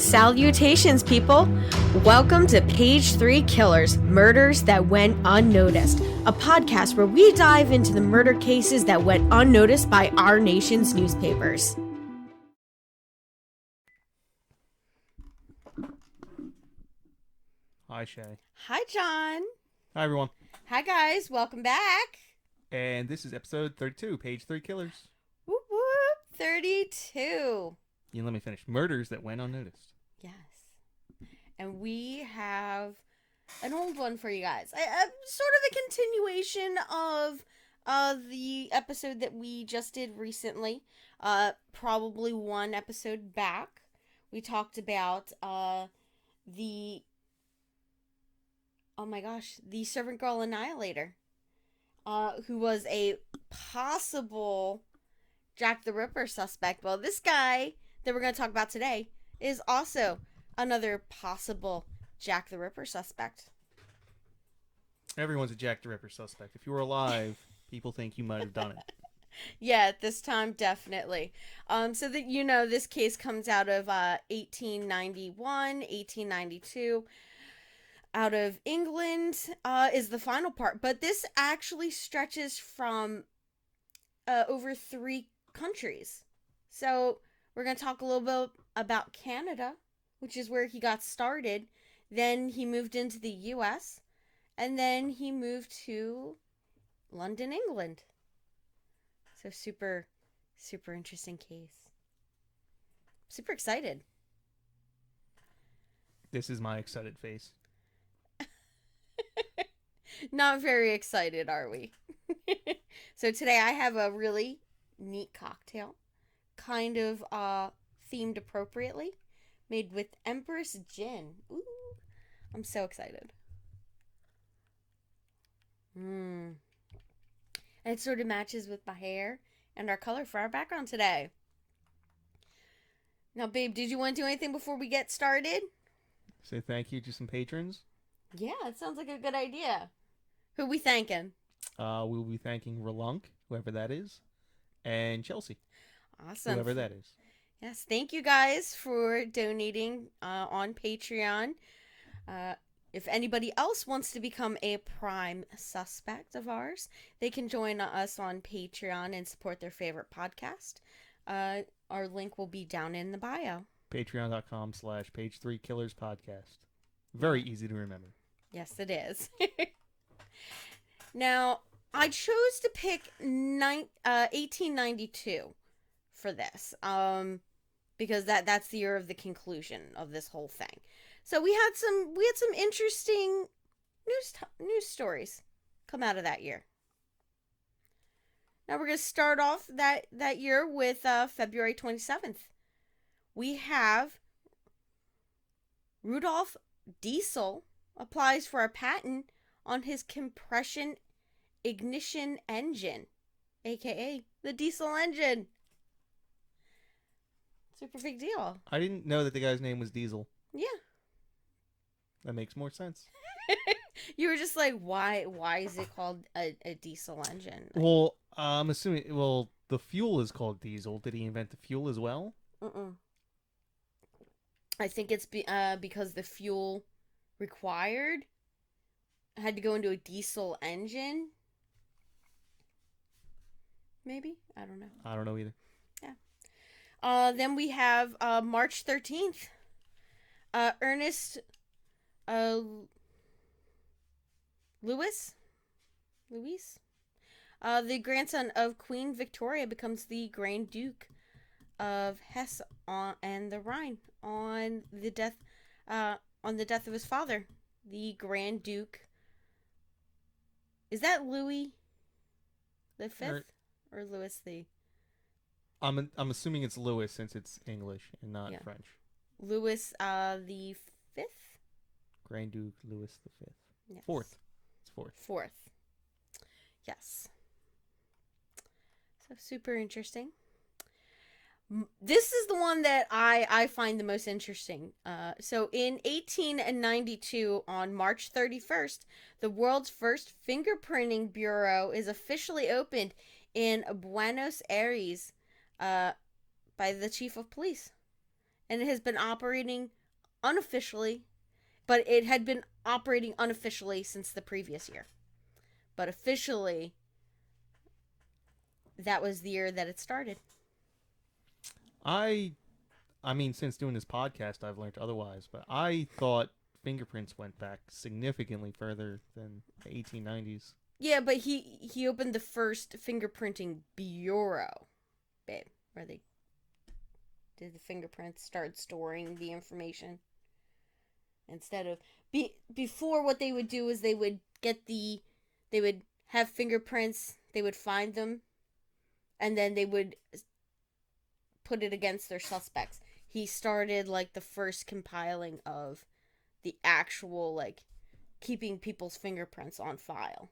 Salutations, people! Welcome to Page 3 Killers, Murders That Went Unnoticed, a podcast where we dive into the murder cases that went unnoticed by our nation's newspapers. Hi, Shay. Hi, John. Hi, everyone. Hi, guys. Welcome back. And this is episode 32, Page 3 Killers. Whoop, whoop. 32. You let me finish. Murders that went unnoticed. Yes. And we have an old one for you guys. Sort of a continuation of the episode that we just did recently. Probably one episode back. We talked about the servant girl annihilator. Who was a possible Jack the Ripper suspect. Well, this guy that we're going to talk about today is also another possible Jack the Ripper suspect. Everyone's a Jack the Ripper suspect. If you were alive, people think you might have done it. Yeah, at this time, definitely. So that you know, this case comes out of 1891, 1892. Out of England is the final part. But this actually stretches from over 3 countries. So we're going to talk a little bit about Canada, which is where he got started. Then he moved into the U.S. And then he moved to London, England. So super, super interesting case. Super excited. This is my excited face. Not very excited, are we? So today I have a really neat cocktail. Kind of themed appropriately. Made with Empress Gin. Ooh, I'm so excited. And it sort of matches with my hair and our color for our background today. Now, babe, did you want to do anything before we get started? Say thank you to some patrons. Yeah, it sounds like a good idea. Who we thanking? We'll be thanking Ralulk, whoever that is, and Chelsea. Awesome. Whoever that is. Yes, thank you guys for donating on Patreon. If anybody else wants to become a prime suspect of ours, they can join us on Patreon and support their favorite podcast. Our link will be down in the bio. Patreon.com/Page3KillersPodcast. Very easy to remember. Yes, it is. Now, I chose to pick 1892 for this, because that's the year of the conclusion of this whole thing. So we had some interesting news stories come out of that year. Now we're going to start off that year with February 27th. We have Rudolph Diesel applies for a patent on his compression ignition engine, aka the diesel engine. Super big deal. I didn't know that the guy's name was Diesel. Yeah. That makes more sense. You were just like, why is it called a diesel engine? Well, I'm assuming, the fuel is called diesel. Did he invent the fuel as well? I think it's because the fuel required had to go into a diesel engine. Maybe? I don't know. I don't know either. Yeah. Then we have March 13th. Ernest Louis, the grandson of Queen Victoria, becomes the Grand Duke of Hesse and the Rhine on the death of his father, the Grand Duke. Is that Louis the Fifth or Louis the? I'm assuming it's Louis since it's English and not French. Louis the Fifth. Grand Duke Louis the Fifth. Yes. Fourth. It's fourth. Fourth. Yes. So super interesting. This is the one that I find the most interesting. So in 1892, on March 31st, the world's first fingerprinting bureau is officially opened in Buenos Aires by the chief of police. and it has been operating unofficially, but it had been operating unofficially since the previous year. But officially, that was the year that it started. I mean, since doing this podcast, I've learned otherwise, but I thought fingerprints went back significantly further than the 1890s. Yeah, but he opened the first fingerprinting bureau, babe, where they did the fingerprints, started storing the information. Instead of before, what they would do is they would have fingerprints, they would find them, and then they would put it against their suspects. He started like the first compiling of the actual like keeping people's fingerprints on file.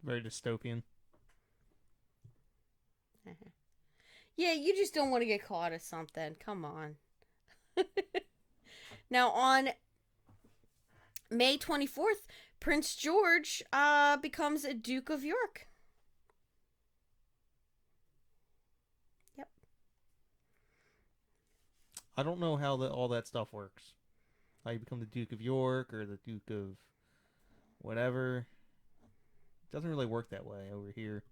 Very dystopian. Yeah, you just don't want to get caught at something. Come on. Now, on May 24th, Prince George becomes a Duke of York. Yep. I don't know how all that stuff works. How you become the Duke of York or the Duke of whatever. It doesn't really work that way over here.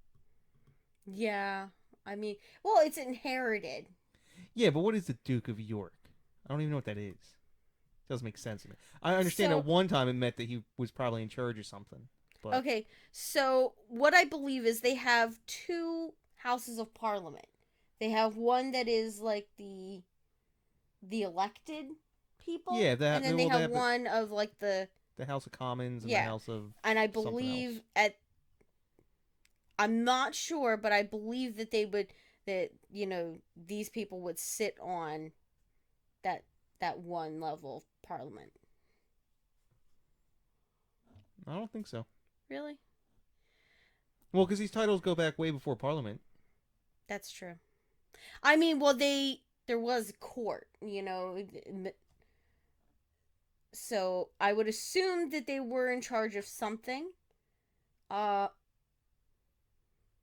Yeah. I mean, well, it's inherited. Yeah, but what is the Duke of York? I don't even know what that is. Doesn't make sense to me. I understand at one time it meant that he was probably in charge of something. But... Okay, so what I believe is they have two houses of parliament. They have one that is like the elected people. Yeah, that. And then they have one of like the House of Commons and the House of. And I believe I'm not sure, but I believe that these people would sit on that one level of parliament. I don't think so. Really? Well, because these titles go back way before Parliament. That's true. I mean, well, there was court, so I would assume that they were in charge of something.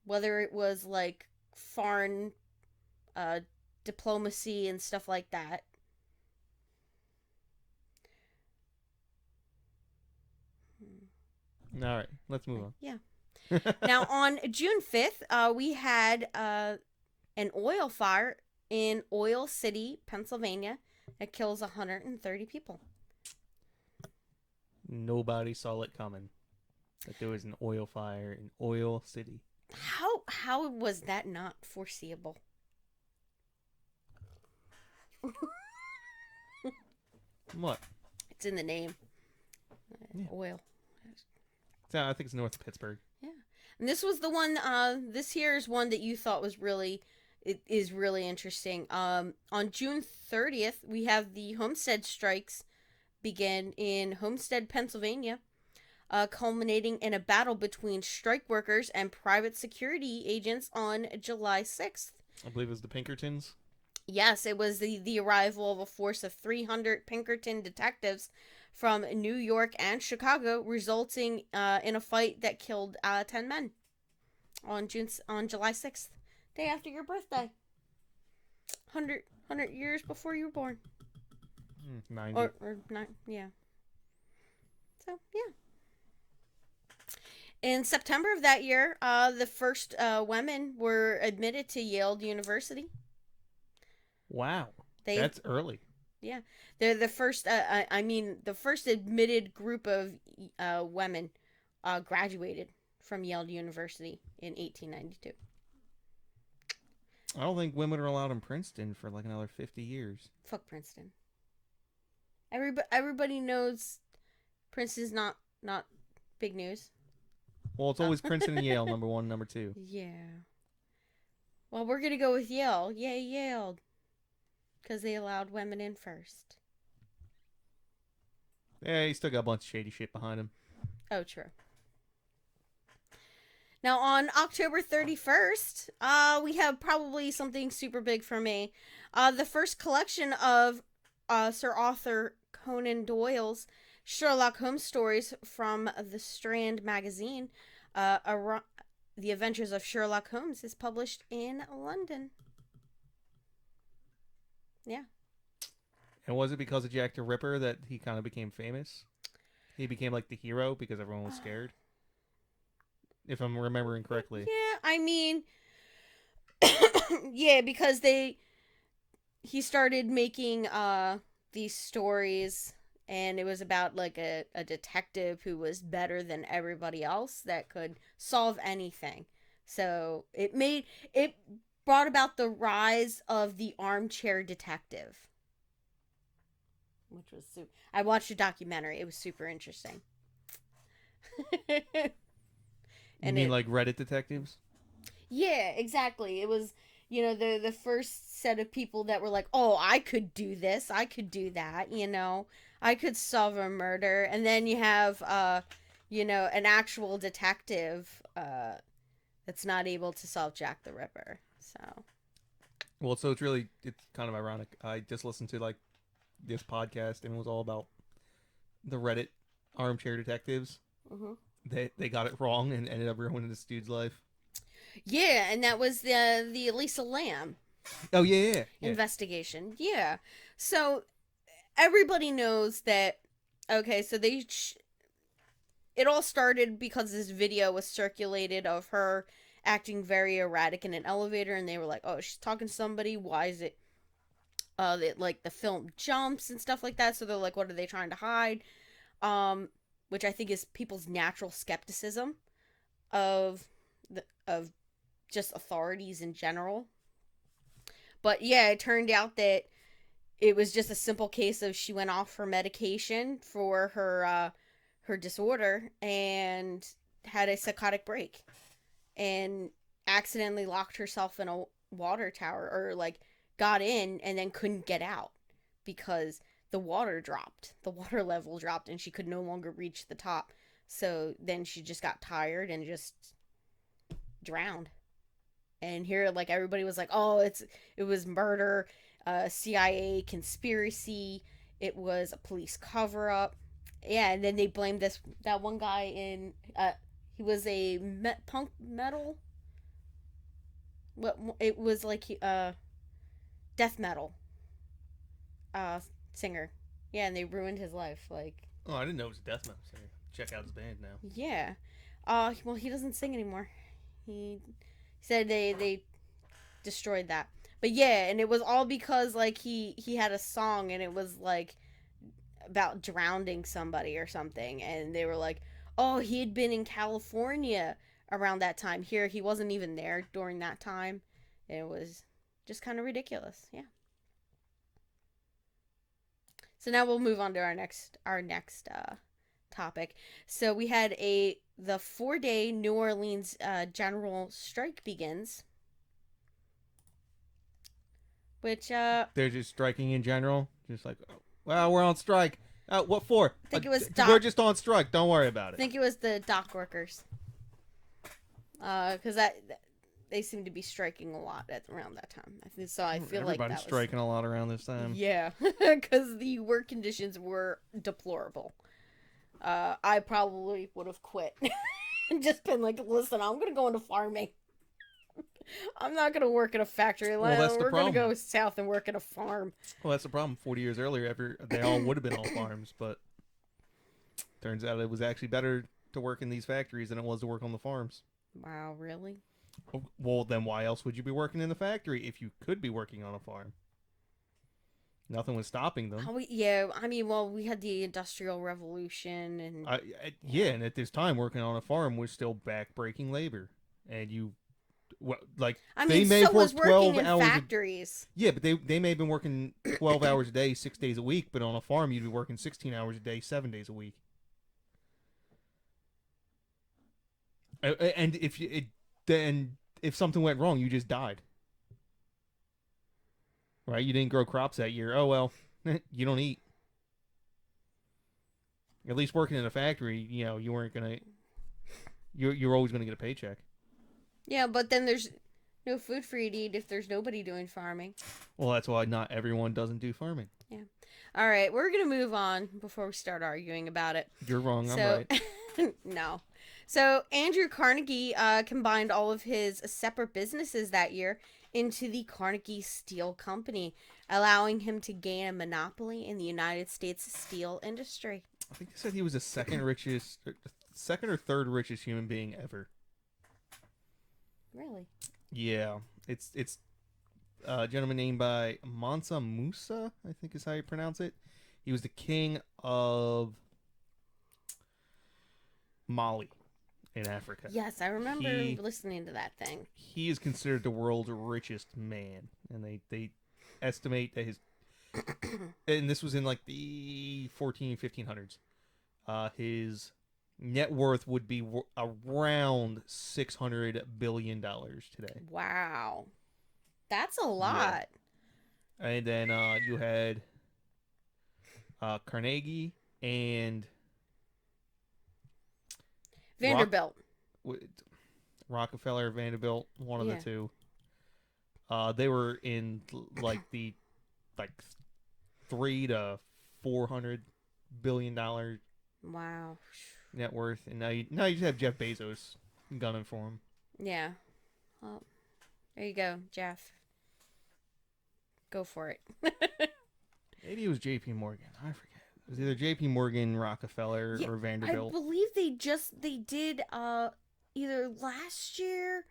Whether it was like foreign diplomacy and stuff like that. All right, let's move on. Yeah. Now, on June 5th, we had an oil fire in Oil City, Pennsylvania, that kills 130 people. Nobody saw it coming. That there was an oil fire in Oil City. How was that not foreseeable? What? It's in the name. Oil. I think it's north of Pittsburgh. Yeah. And this was the one, this here is one that you thought was really interesting. On June 30th, we have the Homestead strikes begin in Homestead, Pennsylvania, culminating in a battle between strike workers and private security agents on July 6th. I believe it was the Pinkertons. Yes, it was the arrival of a force of 300 Pinkerton detectives from New York and Chicago, resulting in a fight that killed 10 men on July 6th, day after your birthday. 100 years before you were born. 90. Or 9, yeah. So, yeah. In September of that year, the first women were admitted to Yale University. Wow. That's early. Yeah. They're the first, the first admitted group of women graduated from Yale University in 1892. I don't think women are allowed in Princeton for like another 50 years. Fuck Princeton. Everybody knows Princeton's not big news. Well, it's always Princeton and Yale, number 1, number 2. Yeah. Well, we're gonna go with Yale. Yay, Yale. Because they allowed women in first. Yeah, he still got a bunch of shady shit behind him. Oh, true. Now, on October 31st, we have probably something super big for me. The first collection of Sir Arthur Conan Doyle's Sherlock Holmes stories from the Strand magazine, The Adventures of Sherlock Holmes, is published in London. Yeah. And was it because of Jack the Ripper that he kind of became famous? He became like the hero because everyone was scared. If I'm remembering correctly. Yeah, I mean, yeah, because he started making these stories, and it was about like a detective who was better than everybody else that could solve anything. So it brought about the rise of the armchair detective, which was I watched a documentary. It was super interesting. You And mean it like Reddit detectives? Yeah, exactly. It was, the first set of people that were like, "Oh, I could do this. I could do that, I could solve a murder." And then you have an actual detective that's not able to solve Jack the Ripper. So, Well, so it's kind of ironic. I just listened to like this podcast and it was all about the Reddit armchair detectives. mhm. They got it wrong and ended up ruining this dude's life. Yeah, and that was the Elisa Lamb Oh yeah. investigation. Yeah. So, everybody knows that okay, so it all started because this video was circulated of her acting very erratic in an elevator, and they were like, "Oh, she's talking to somebody. Why is it that like the film jumps and stuff like that?" So they're like, "What are they trying to hide?" Which I think is people's natural skepticism of of just authorities in general. But yeah, it turned out that it was just a simple case of she went off her medication for her disorder and had a psychotic break and accidentally locked herself in a water tower, or like got in and then couldn't get out because the water level dropped, and she could no longer reach the top. So then she just got tired and just drowned. And here, like, everybody was like, "Oh, it was murder, CIA conspiracy, it was a police cover up." Yeah, and then they blamed that one guy in he was a punk metal, what it was like, death metal uh singer. Yeah, and they ruined his life. Like, Oh, I didn't know it was a death metal singer. Check out his band now. yeah, well, he doesn't sing anymore. He said they destroyed that. But yeah, and it was all because like he had a song, and it was like about drowning somebody or something, and they were like, "Oh, he had been in California around that time. Here, he wasn't even there during that time." And it was just kind of ridiculous. Yeah. So now we'll move on to our next topic. So we had the 4-day New Orleans general strike begins, which They're just striking in general. Just like, oh, well, we're on strike. What for? I think it was We're just on strike. Don't worry about I it. think it was the dock workers. Because they seem to be striking a lot around that time. I feel like Everybody's that was striking a lot around this time. yeah, because the work conditions were deplorable. I probably would have quit and just been like, "Listen, I'm gonna go into farming. I'm not gonna work in a factory. Well, that's the We're gonna problem. go south and work in a farm." Well, that's the problem. 40 years earlier, they all would have been all farms, but turns out it was actually better to work in these factories than it was to work on the farms. Wow, really? Well, then why else would you be working in the factory if you could be working on a farm? Nothing was stopping them. Yeah, I mean, well, we had the Industrial Revolution, and Yeah, and at this time, working on a farm was still back-breaking labor, and like I they mean, may so have was worked 12 working in hours. factories. Yeah, but they may have been working 12 hours a day, 6 days a week. But on a farm, you'd be working 16 hours a day, 7 days a week. And if something went wrong, you just died. Right? You didn't grow crops that year. Oh well, you don't eat. At least working in a factory, you weren't gonna. You're always gonna get a paycheck. Yeah, but then there's no food for you to eat if there's nobody doing farming. Well, that's why not everyone doesn't do farming. Yeah. All right, we're gonna move on before we start arguing about it. You're wrong. I'm So, right. no. So Andrew Carnegie combined all of his separate businesses that year into the Carnegie Steel Company, allowing him to gain a monopoly in the United States steel industry. I think they said he was the second or third richest human being ever. Really? Yeah, it's a gentleman named by Mansa Musa, I think is how you pronounce it. He was the king of Mali in Africa. Yes, I remember listening to that thing. He is considered the world's richest man, and they estimate that his and this was in like the 1500s. His net worth would be around $600 billion today. Wow. That's a lot. Yeah. And then you had Carnegie and Vanderbilt. Rockefeller, Vanderbilt, one of the two. They were in like the 3 to $400 billion Wow. net worth, and now you just have Jeff Bezos gunning for him. Yeah. Well, there you go, Jeff. Go for it. Maybe it was J.P. Morgan. I forget. It was either J.P. Morgan, Rockefeller, or Vanderbilt. I believe they did either last year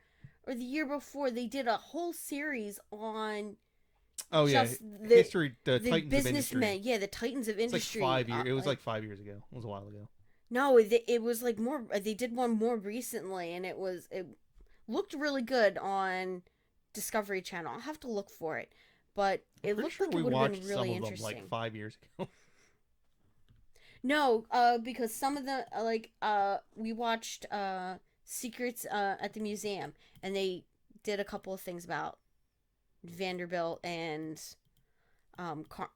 or the year before. They did a whole series on. Oh yeah, history. The Titans businessmen. of industry. Yeah, the Titans of industry. It's like 5 years. It was like 5 years ago. It was a while ago. No, it was like more. They did one more recently, and it looked really good on Discovery Channel. I'll have to look for it, but it looked like it would have been really interesting. Like 5 years ago. No, because some of the we watched Secrets at the museum, and they did a couple of things about Vanderbilt and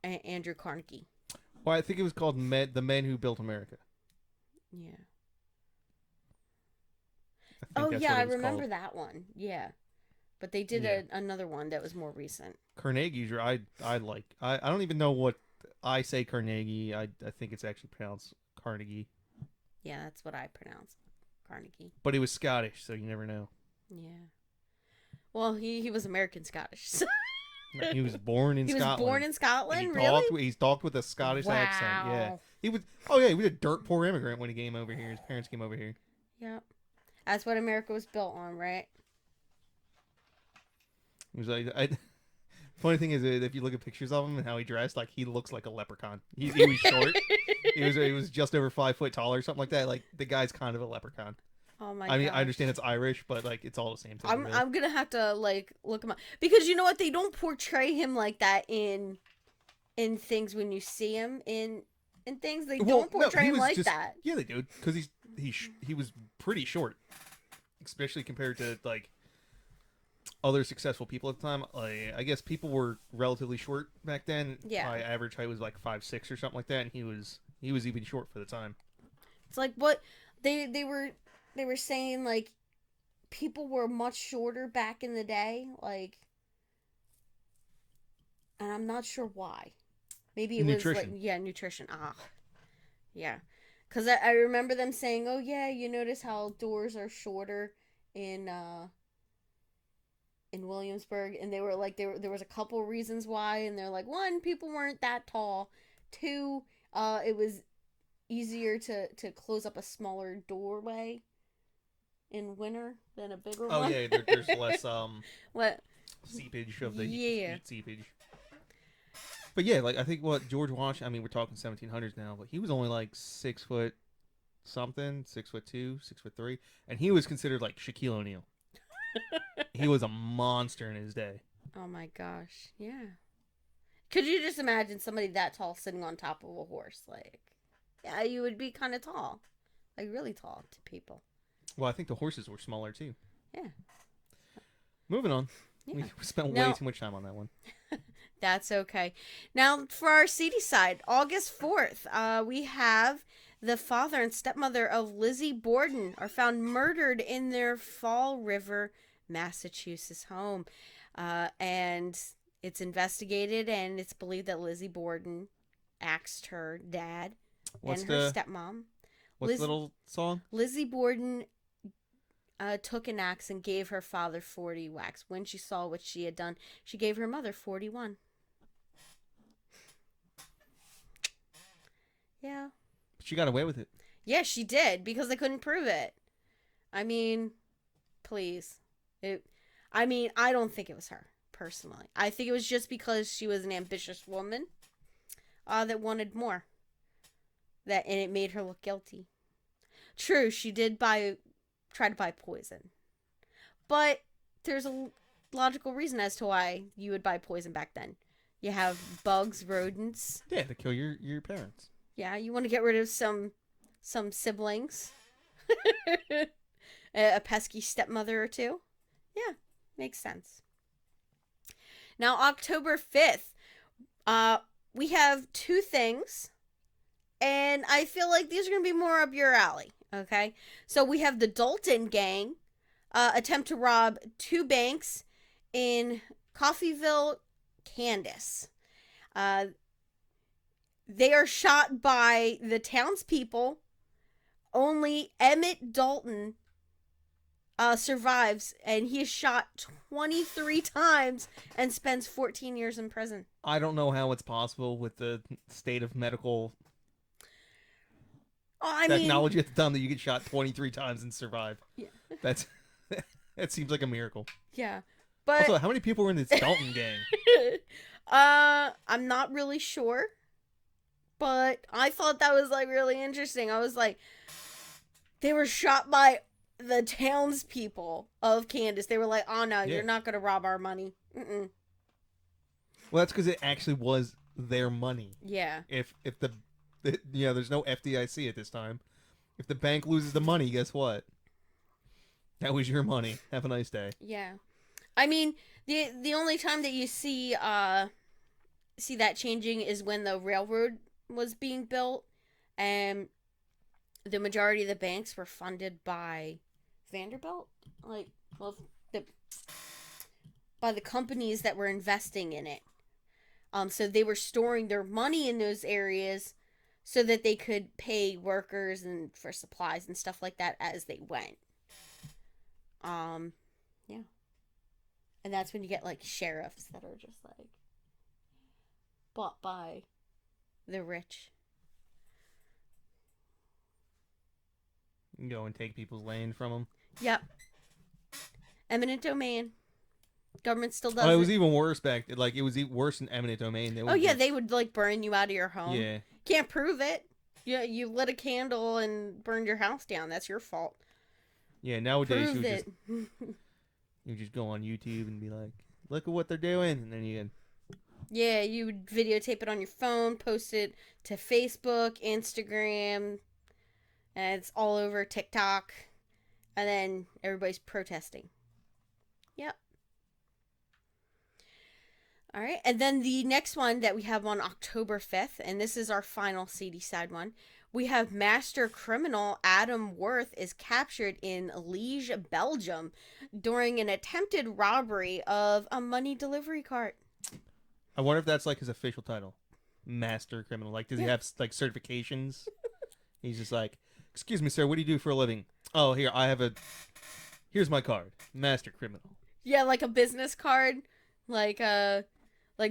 Andrew Carnegie. Well, I think it was called The Men Who Built America. Yeah. Oh yeah, I remember that one. Yeah, but they did another one that was more recent. Carnegie's. I like. I don't even know what I say. Carnegie. I think it's actually pronounced Carnegie. Yeah, that's what I pronounce, Carnegie. But he was Scottish, so you never know. Yeah. Well, he was American Scottish. So. He was born in Scotland. He was born in Scotland, really? He's talked with a Scottish accent. Yeah. He was. Oh yeah, he was a dirt poor immigrant when he came over here. His parents came over here. Yep. That's what America was built on, right? It was like funny thing is if you look at pictures of him and how he dressed, like he looks like a leprechaun. He was short. he was just over 5 foot tall or something like that. Like the guy's kind of a leprechaun. Oh my! I mean, I understand it's Irish, but like it's all the same thing. I'm gonna have to like look him up because you know what? They don't portray him like that in things when you see him in things. They don't portray him like that. Yeah, they do because he was pretty short, especially compared to like other successful people at the time. Like I guess people were relatively short back then. Yeah, my average height was like 5'6" or something like that, and he was even short for the time. It's like what they were saying, like people were much shorter back in the day, like, and I'm not sure why. Maybe it nutrition. Was like nutrition. Yeah, because I remember them saying, "Oh yeah, you notice how doors are shorter in Williamsburg," and they were like, there was a couple reasons why, and they're like, one, people weren't that tall. Two, it was easier to close up a smaller doorway in winter than a bigger one. Oh yeah, there's less what seepage of the heat seepage. But yeah, like I think what George Washington. I mean, we're talking 1700s now, but he was only like 6 foot something, 6'2", 6'3", and he was considered like Shaquille O'Neal. He was a monster in his day. Oh my gosh, yeah. Could you just imagine somebody that tall sitting on top of a horse? Like, yeah, you would be kind of tall, like really tall to people. Well, I think the horses were smaller too. Yeah. Moving on. Yeah. We spent way too much time on that one. That's okay. Now, for our seedy side, August 4th, we have the father and stepmother of Lizzie Borden are found murdered in their Fall River, Massachusetts home. And it's investigated, and it's believed that Lizzie Borden axed her dad and her stepmom. What's the little song? Lizzie Borden took an axe and gave her father 40 whacks. When she saw what she had done, she gave her mother 41. Yeah. But she got away with it. Yeah, she did, because they couldn't prove it. I mean, please. I don't think it was her, personally. I think it was just because she was an ambitious woman that wanted more. And it made her look guilty. True, she did try to buy poison. But there's a logical reason as to why you would buy poison back then. You have bugs, rodents. Yeah, to kill your parents. Yeah, you want to get rid of some siblings. A pesky stepmother or two. Yeah, makes sense. Now, October 5th, we have two things. And I feel like these are going to be more up your alley. Okay? So we have the Dalton Gang attempt to rob two banks in Coffeyville, Kansas. They are shot by the townspeople. Only Emmett Dalton survives, and he is shot 23 times and spends 14 years in prison. I don't know how it's possible with the state of medical technology at the time that you get shot 23 times and survive. Yeah. That seems like a miracle. Yeah. But Also, how many people were in this Dalton gang? I'm not really sure. But I thought that was like really interesting. I was like, they were shot by the townspeople of Kansas. They were like, oh no, you're not gonna rob our money. Mm-mm. Well, that's because it actually was their money. Yeah. If there's no FDIC at this time. If the bank loses the money, guess what? That was your money. Have a nice day. Yeah. I mean, the only time that you see that changing is when the railroad was being built, and the majority of the banks were funded by Vanderbilt, by the companies that were investing in it. So they were storing their money in those areas so that they could pay workers and for supplies and stuff like that as they went. Yeah. And that's when you get like sheriffs that are just like bought by the rich. You can go and take people's land from them. Yep. Eminent domain. Government still does it was even worse back. It was worse than eminent domain. They would like burn you out of your home. Yeah. Can't prove it. You lit a candle and burned your house down. That's your fault. Yeah, nowadays you just go on YouTube and be like, look at what they're doing, and then you can... Yeah, you would videotape it on your phone, post it to Facebook, Instagram, and it's all over TikTok, and then everybody's protesting. Yep. All right, and then the next one that we have on October 5th, and this is our final seedy side one, we have master criminal Adam Worth is captured in Liege, Belgium, during an attempted robbery of a money delivery cart. I wonder if that's like his official title, master criminal. Like, does he have like certifications? He's just like, excuse me, sir, what do you do for a living? Oh, here's my card, master criminal. Yeah, like a business card, like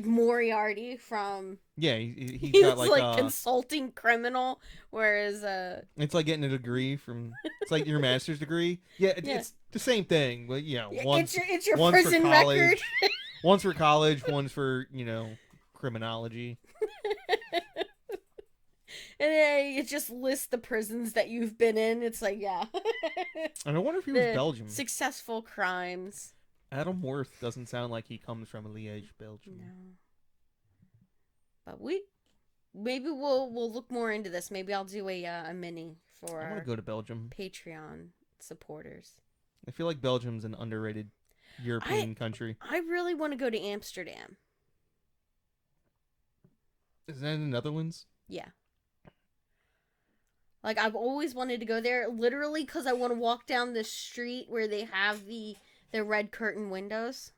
Moriarty from. Yeah, he's got like consulting criminal, whereas it's like getting a degree from. It's like your master's degree. Yeah, it's the same thing. But it's your prison record. One's for college, one's for criminology. And it just lists the prisons that you've been in. It's like, yeah. And I wonder if he was Belgian. Successful crimes. Adam Worth doesn't sound like he comes from Liège, Belgium. No. But maybe we'll look more into this. Maybe I'll do a mini for I want to go to Belgium. Patreon supporters. I feel like Belgium's an underrated European country. I really want to go to Amsterdam. Is that in the Netherlands? Yeah. Like, I've always wanted to go there, literally because I want to walk down the street where they have the red curtain windows.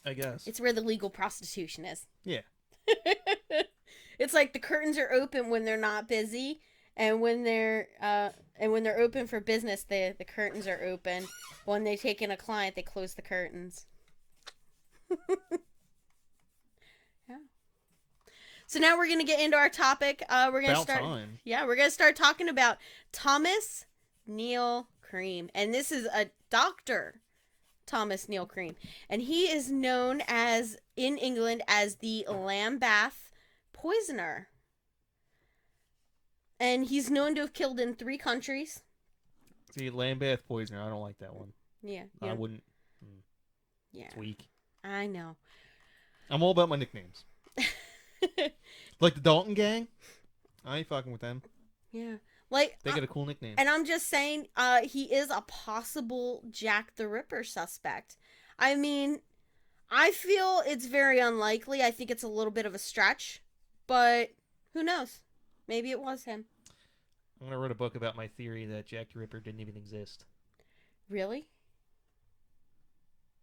I guess. It's where the legal prostitution is. Yeah. It's like the curtains are open when they're not busy, And when they're open for business, the curtains are open. When they take in a client, they close the curtains. Yeah. So now we're gonna get into our topic. We're gonna About start. time. Yeah, we're gonna start talking about Thomas Neill Cream, and this is a doctor, Thomas Neill Cream, and he is known as in England as the Lambeth Poisoner, and he's known to have killed in 3 countries. See, Lambeth Poisoner. I don't like that one. Yeah, I wouldn't. Yeah, It's weak. I know. I'm all about my nicknames. Like the Dalton Gang. I ain't fucking with them. Yeah, like they got a cool nickname. And I'm just saying, he is a possible Jack the Ripper suspect. I mean, I feel it's very unlikely. I think it's a little bit of a stretch, but who knows? Maybe it was him. I'm gonna write a book about my theory that Jack the Ripper didn't even exist. Really?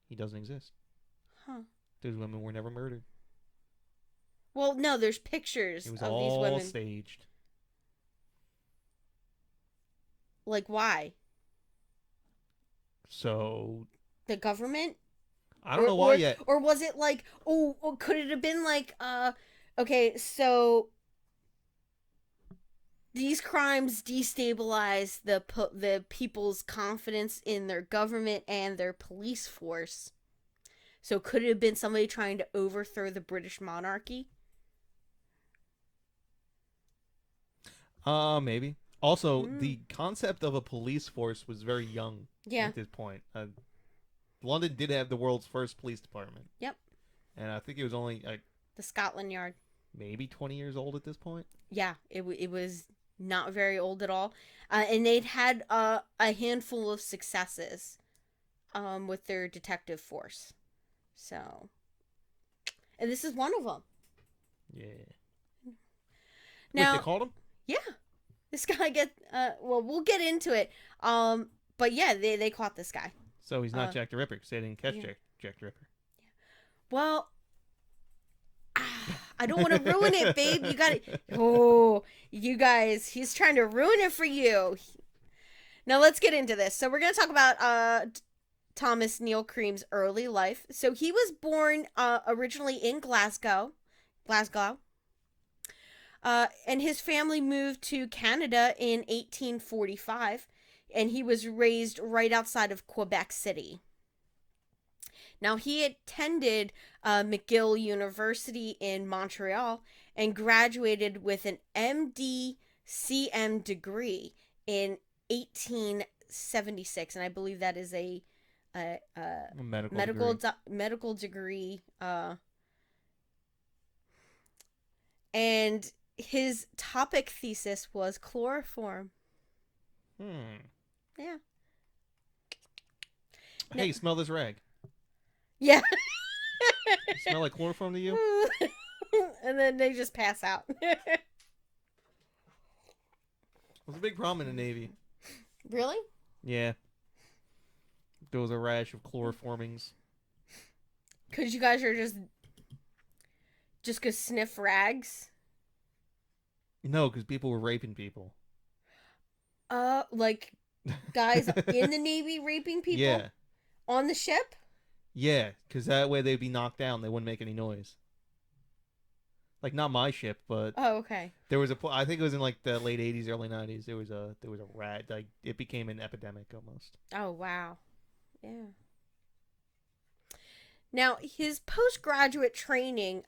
He doesn't exist. Huh. Those women were never murdered. Well, no, there's pictures of these women. It was all staged. Like, why? So... The government? I don't know why yet. Or was it like, could it have been like, okay, so... These crimes destabilize the people's confidence in their government and their police force. So could it have been somebody trying to overthrow the British monarchy? Maybe. Also, the concept of a police force was very young at this point. London did have the world's first police department. Yep. And I think it was only the Scotland Yard. Maybe 20 years old at this point. Yeah, it was not very old at all. And they'd had a handful of successes with their detective force. So, and this is one of them. Yeah. Now, wait, they called him? Yeah. This guy we'll get into it. But yeah, they caught this guy. So he's not Jack the Ripper because they didn't catch Jack the Ripper. Well, I don't want to ruin it, babe. You got it. Oh, you guys, he's trying to ruin it for you. Now let's get into this. So we're going to talk about Thomas Neill Cream's early life. So he was born originally in Glasgow. And his family moved to Canada in 1845, and he was raised right outside of Quebec City. Now, he attended McGill University in Montreal and graduated with an MD-CM degree in 1876, and I believe that is a medical degree. And his topic thesis was chloroform. Yeah. Hey, smell this rag. Yeah. Smell like chloroform to you? And then they just pass out. It was a big problem in the Navy. Really? Yeah. There was a rash of chloroformings. Because you guys are just gonna sniff rags? No, because people were raping people. Like guys in the Navy raping people? Yeah. On the ship? Yeah, because that way they'd be knocked down. They wouldn't make any noise. Like, not my ship, but... Oh, okay. There was I think it was in, like, the late 80s, early 90s. There was a rat. Like, it became an epidemic, almost. Oh, wow. Yeah. Now, his postgraduate training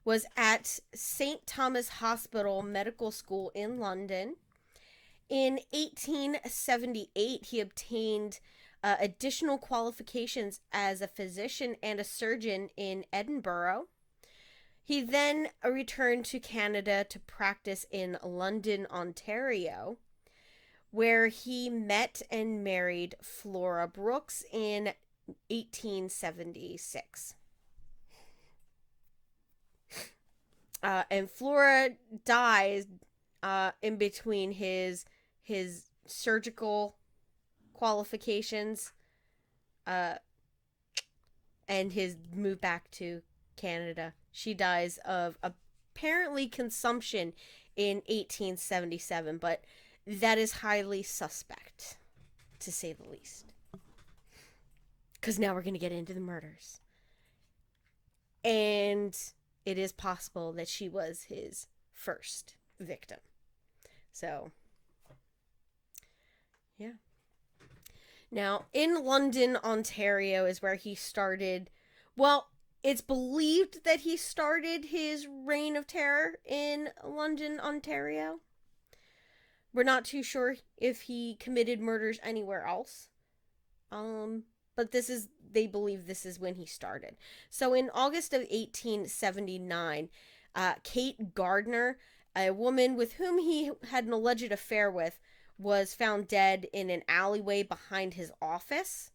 was at St. Thomas Hospital Medical School in London. In 1878, he obtained additional qualifications as a physician and a surgeon in Edinburgh. He then returned to Canada to practice in London, Ontario, where he met and married Flora Brooks in 1876. And Flora dies in between his surgical qualifications and his move back to Canada. She dies of apparently consumption in 1877, but that is highly suspect, to say the least. Because now we're going to get into the murders. And it is possible that she was his first victim. So, yeah. Now, in London, Ontario is where he started. Well, it's believed that he started his reign of terror in London, Ontario. We're not too sure if he committed murders anywhere else. But they believe this is when he started. So in August of 1879, Kate Gardner, a woman with whom he had an alleged affair with, was found dead in an alleyway behind his office.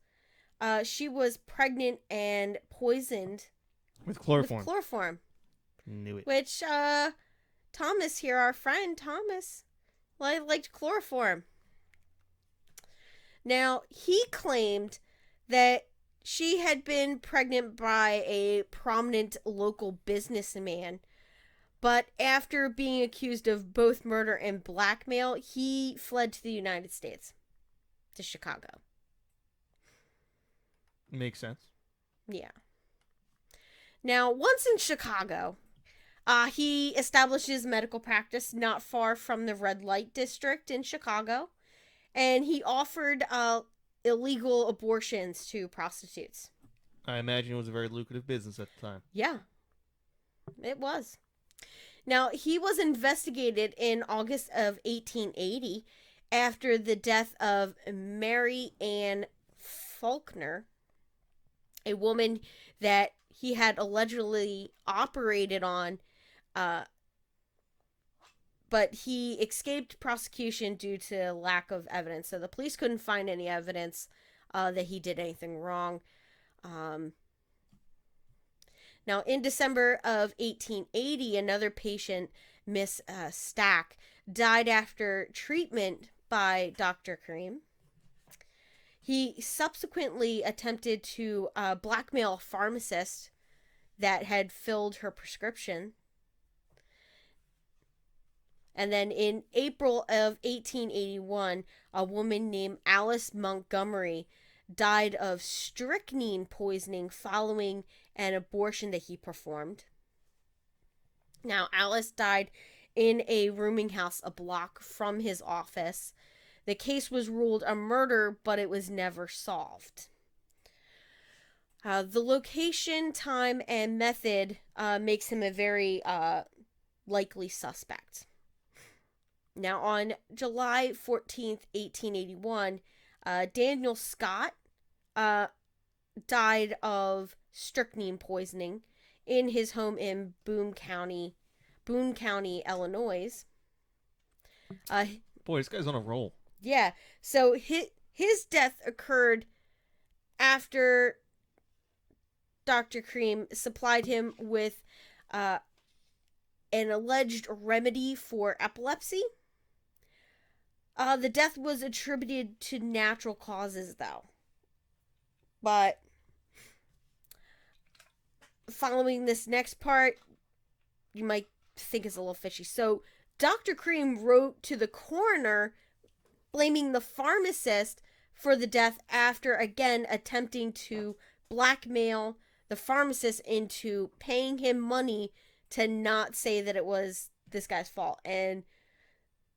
She was pregnant and poisoned with chloroform. Knew it. Which, Thomas here, our friend Thomas, liked chloroform. Now, he claimed that she had been pregnant by a prominent local businessman, but after being accused of both murder and blackmail, he fled to the United States, to Chicago. Makes sense. Yeah. Now, once in Chicago, he established his medical practice not far from the red light district in Chicago, and he offered illegal abortions to prostitutes. I imagine it was a very lucrative business at the time. Yeah, it was. Now, he was investigated in August of 1880 after the death of Mary Ann Faulkner, a woman that he had allegedly operated on, but he escaped prosecution due to lack of evidence. So the police couldn't find any evidence that he did anything wrong. Now, in December of 1880, another patient, Miss Stack, died after treatment by Dr. Cream. He subsequently attempted to blackmail a pharmacist that had filled her prescription. And then in April of 1881, a woman named Alice Montgomery died of strychnine poisoning following an abortion that he performed. Now, Alice died in a rooming house a block from his office. The case was ruled a murder, but it was never solved. The location, time, and method makes him a very likely suspect. Now, on July 14th, 1881, Daniel Scott died of strychnine poisoning in his home in Boone County, Illinois. Boy, this guy's on a roll. Yeah, so his death occurred after Dr. Cream supplied him with an alleged remedy for epilepsy. The death was attributed to natural causes, though. But following this next part, you might think is a little fishy. So, Dr. Cream wrote to the coroner blaming the pharmacist for the death after, again, attempting to blackmail the pharmacist into paying him money to not say that it was this guy's fault. And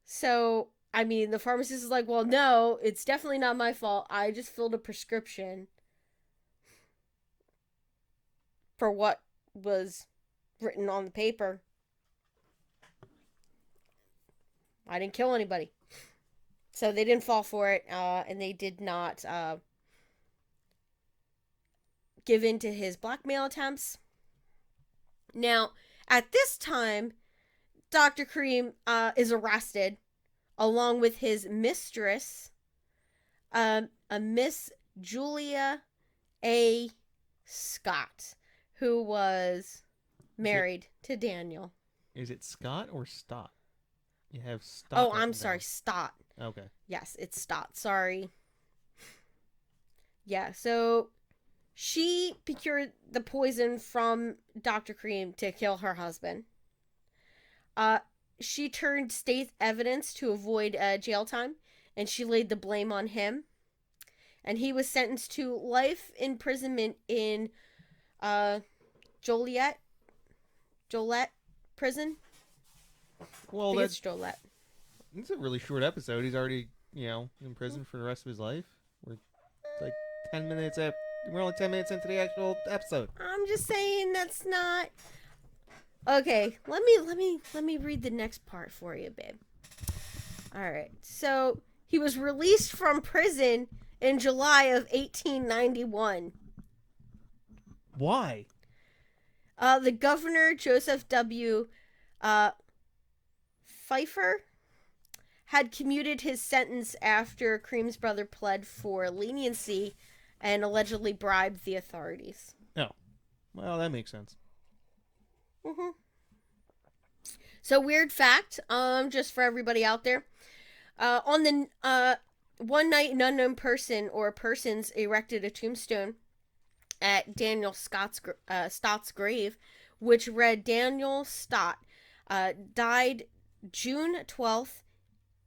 so, I mean, the pharmacist is like, well, no, it's definitely not my fault. I just filled a prescription for what was written on the paper. I didn't kill anybody. So they didn't fall for it, and they did not give in to his blackmail attempts. Now, at this time, Dr. Cream is arrested along with his mistress, a Miss Julia A. Scott, who was married to Daniel. Is it Scott or Stott? You have Stott. Oh, I'm sorry, Stott. Okay. Yes, it's Stott. Sorry. Yeah, so she procured the poison from Dr. Cream to kill her husband. she turned state evidence to avoid jail time, and she laid the blame on him. And he was sentenced to life imprisonment in Joliet prison. Well, It's Joliet. It's a really short episode. He's already, in prison for the rest of his life. We're like 10 minutes after. We're only 10 minutes into the actual episode. I'm just saying that's not. Okay, let me read the next part for you, babe. All right. So, he was released from prison in July of 1891. Why? The governor, Joseph W. Pfeiffer, had commuted his sentence after Cream's brother pled for leniency and allegedly bribed the authorities. Oh. Well, that makes sense. Mm-hmm. So, weird fact, just for everybody out there. On the one night, an unknown person or persons erected a tombstone at Daniel Stott's grave, which read, Daniel Stott died June 12th,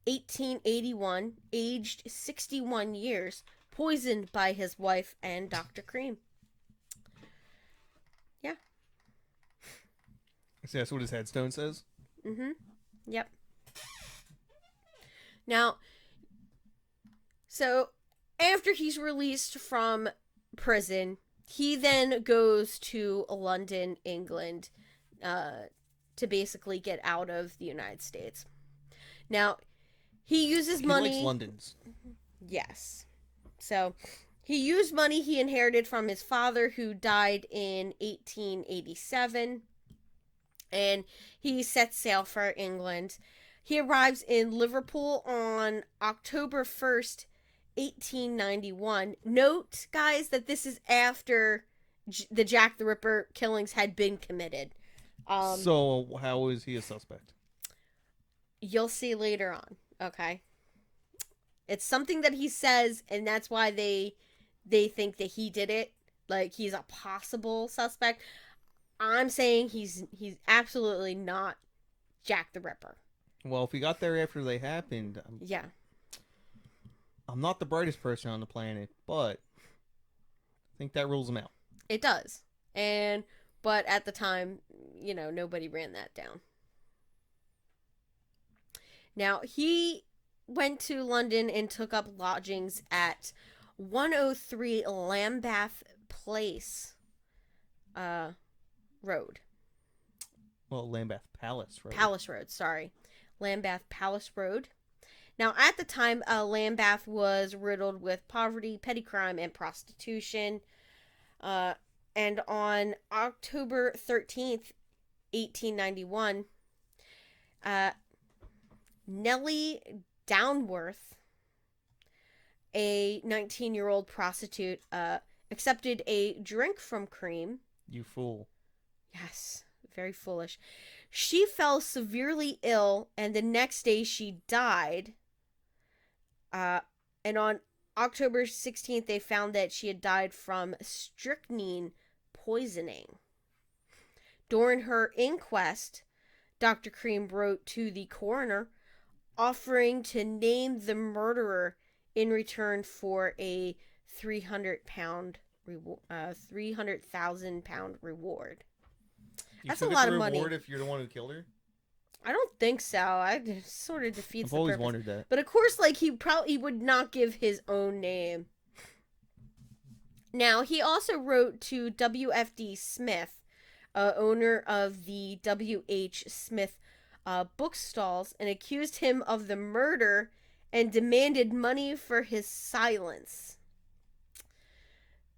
1881, aged 61 years, poisoned by his wife and Dr. Cream. Yeah. So that's what his headstone says? Mm-hmm. Yep. Now, so after he's released from prison, he then goes to London, England, to basically get out of the United States. Now, he uses money. He likes London's. Yes. So, he used money he inherited from his father, who died in 1887, and he sets sail for England. He arrives in Liverpool on October 1st, 1891. Note, guys, that this is after the Jack the Ripper killings had been committed. So, how is he a suspect? You'll see later on, okay? It's something that he says, and that's why they think that he did it. Like, he's a possible suspect. I'm saying he's absolutely not Jack the Ripper. Well, if he got there after they happened, yeah. I'm not the brightest person on the planet, but I think that rules him out. It does. But at the time, nobody ran that down. Now, he went to London and took up lodgings at 103 Lambeth Place Road. Well, Lambeth Palace Road. Palace Road, sorry. Lambeth Palace Road. Now, at the time, Lambeth was riddled with poverty, petty crime, and prostitution. And on October 13th, 1891, Nellie Downworth, a 19-year-old prostitute, accepted a drink from Cream. You fool. Yes, very foolish. She fell severely ill, and the next day she died. And on October 16th, they found that she had died from strychnine poisoning. During her inquest, Dr. Cream wrote to the coroner, offering to name the murderer in return for a £300,000 reward. That's a lot of money. Reward if you're the one who killed her? I don't think so. It sort of defeats the purpose. I've always wondered that. But of course, he would not give his own name. Now, he also wrote to W.F.D. Smith, owner of the W.H. Smith bookstalls, and accused him of the murder and demanded money for his silence.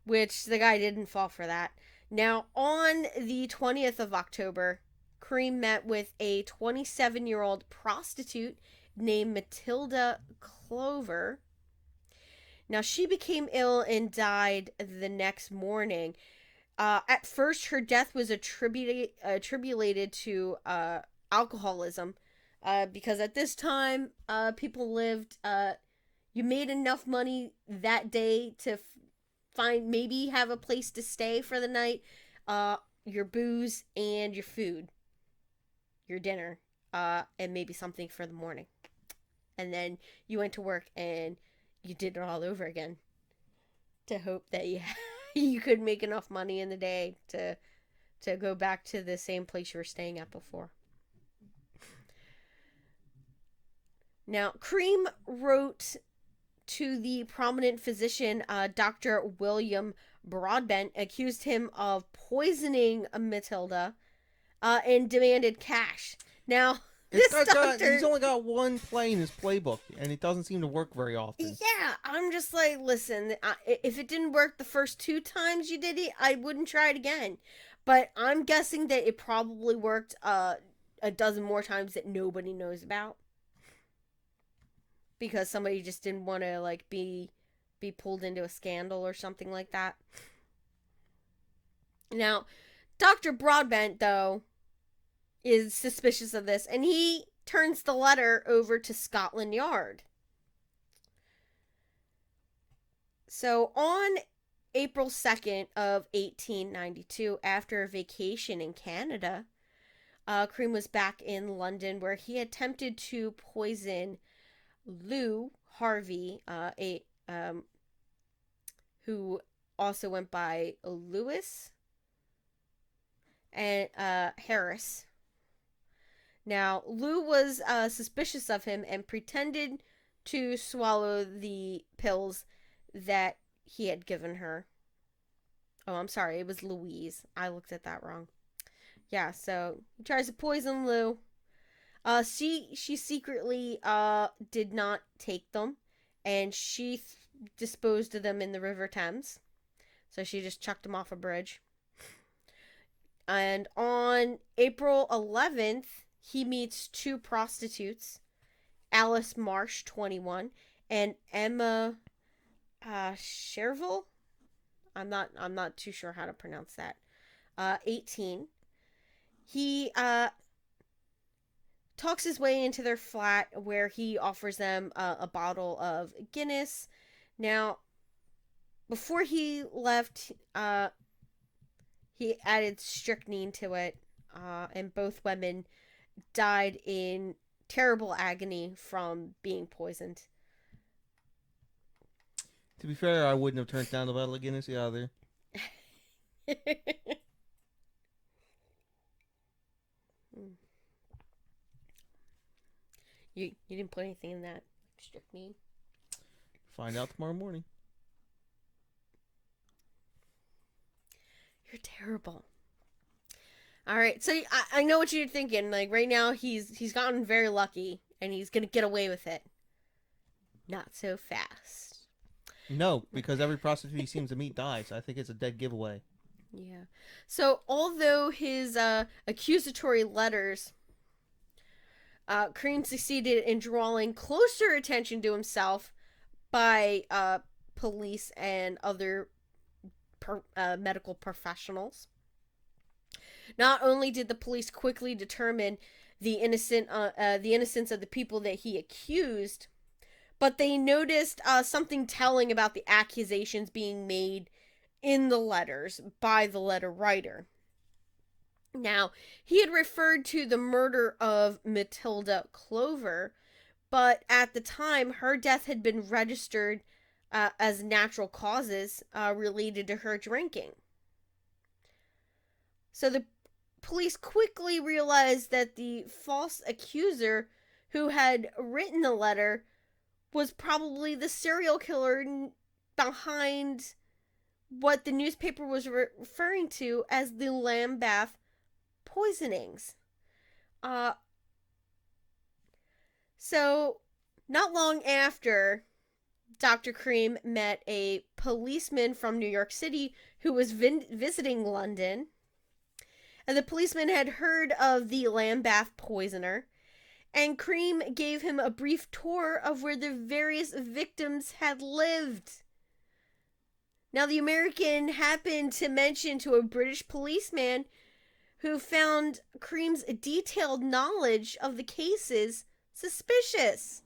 Which the guy didn't fall for that. Now, on the 20th of October, Cream met with a 27-year-old prostitute named Matilda Clover. Now, she became ill and died the next morning. At first, her death was attributed to alcoholism, because at this time, people lived, you made enough money that day to maybe have a place to stay for the night, your booze and your food, your dinner. and maybe something for the morning. And then you went to work and you did it all over again to hope that you could make enough money in the day to go back to the same place you were staying at before. Now, Cream wrote to the prominent physician, Dr. William Broadbent, accused him of poisoning Matilda, and demanded cash. Now, this doctor... he's only got one play in his playbook, and it doesn't seem to work very often. Yeah, I'm just like, listen, if it didn't work the first 2 times you did it, I wouldn't try it again. But I'm guessing that it probably worked a dozen more times that nobody knows about. Because somebody just didn't want to, like, be pulled into a scandal or something like that. Now, Dr. Broadbent, though, is suspicious of this, and he turns the letter over to Scotland Yard. So, on April 2nd of 1892, after a vacation in Canada, Cream was back in London, where he attempted to poison Lou Harvey, who also went by Lewis, and Harris. Now, Lou was suspicious of him and pretended to swallow the pills that he had given her. Oh, I'm sorry, it was Louise. I looked at that wrong. Yeah, so he tries to poison Lou. She secretly did not take them, and she disposed of them in the River Thames. So she just chucked them off a bridge. And on April 11th, he meets 2 prostitutes, Alice Marsh, 21, and Emma Sherville. I'm not too sure how to pronounce that. 18. He talks his way into their flat, where he offers them a bottle of Guinness. Now, before he left, he added strychnine to it, and both women died in terrible agony from being poisoned. To be fair, I wouldn't have turned down the bottle of Guinness either. You didn't put anything in that strychnine? Find out tomorrow morning. You're terrible. All right, so I know what you're thinking. Like, right now, he's gotten very lucky, and he's gonna get away with it. Not so fast. No, because every prostitute he seems to meet dies. I think it's a dead giveaway. Yeah. So, although his accusatory letters, Cream succeeded in drawing closer attention to himself by police and other medical professionals. Not only did the police quickly determine the innocence of the people that he accused, but they noticed something telling about the accusations being made in the letters by the letter writer. Now, he had referred to the murder of Matilda Clover, but at the time, her death had been registered as natural causes related to her drinking. So the police quickly realized that the false accuser who had written the letter was probably the serial killer behind what the newspaper was referring to as the Lambeth Poisonings. So, not long after, Dr. Cream met a policeman from New York City who was visiting London. And the policeman had heard of the Lambeth Poisoner, and Cream gave him a brief tour of where the various victims had lived. Now, the American happened to mention to a British policeman who found Cream's detailed knowledge of the cases suspicious.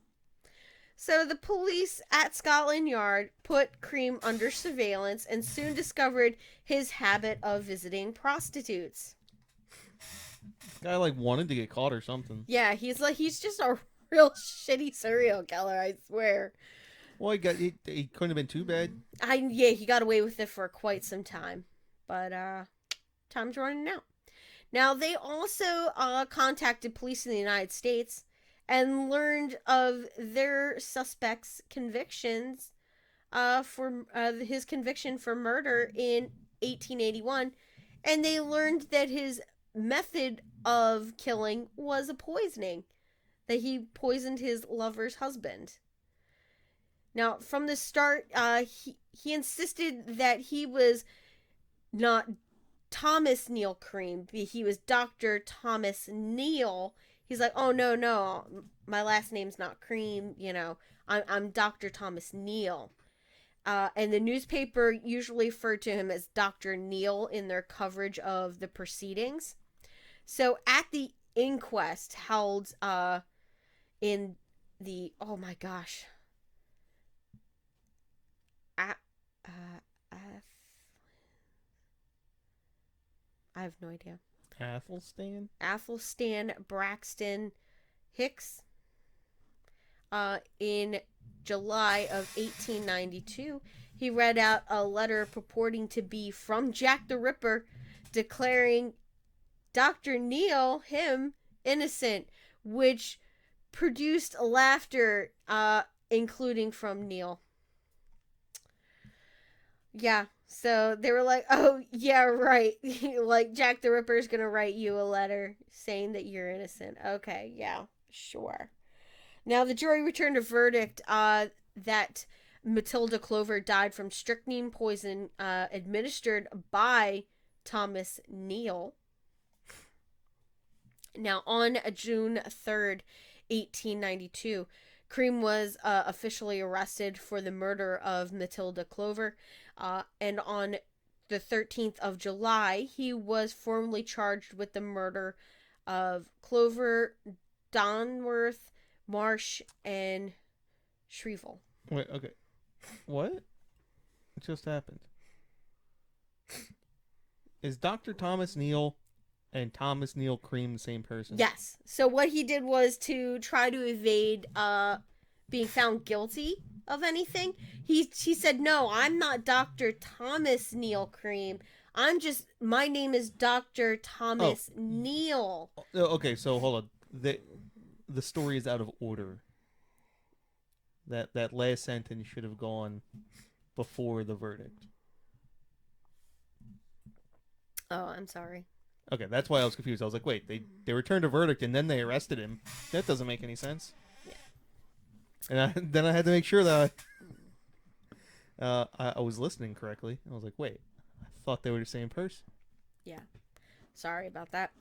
So the police at Scotland Yard put Cream under surveillance and soon discovered his habit of visiting prostitutes. Guy like wanted to get caught or something. Yeah, he's just a real shitty serial killer, I swear. Well, he couldn't have been too bad. He got away with it for quite some time. But time's running out. Now, they also contacted police in the United States and learned of their suspect's convictions for his conviction for murder in 1881, and they learned that his method of killing was a poisoning, that he poisoned his lover's husband. Now, from the start, he insisted that he was not Thomas Neill Cream. He was Dr. Thomas Neill. He's like, oh, no, my last name's not Cream, I'm Dr. Thomas Neill. And the newspaper usually referred to him as Dr. Neill in their coverage of the proceedings. So at the inquest held in the, oh my gosh, I have no idea. Athelstan Braxton Hicks. In July of 1892, he read out a letter purporting to be from Jack the Ripper, declaring Dr. Neill, him, innocent, which produced laughter, including from Neill. Yeah, so they were like, oh, yeah, right. Like, Jack the Ripper's gonna write you a letter saying that you're innocent. Okay, yeah, sure. Now, the jury returned a verdict that Matilda Clover died from strychnine poison administered by Thomas Neill. Now, on June 3rd, 1892, Cream was officially arrested for the murder of Matilda Clover. And on the 13th of July, he was formally charged with the murder of Clover, Donworth, Marsh, and Shrivel. Wait, okay. What just happened? Is Dr. Thomas Neill and Thomas Neill Cream the same person? Yes. So what he did was to try to evade being found guilty of anything. He said, no, I'm not Dr. Thomas Neill Cream. My name is Dr. Thomas Neill. Okay, so hold on. The story is out of order. That last sentence should have gone before the verdict. Oh, I'm sorry. Okay, that's why I was confused. I was like, wait, they returned a verdict and then they arrested him. That doesn't make any sense. Yeah. And then I had to make sure that I was listening correctly. I was like, wait, I thought they were the same person. Yeah. Sorry about that.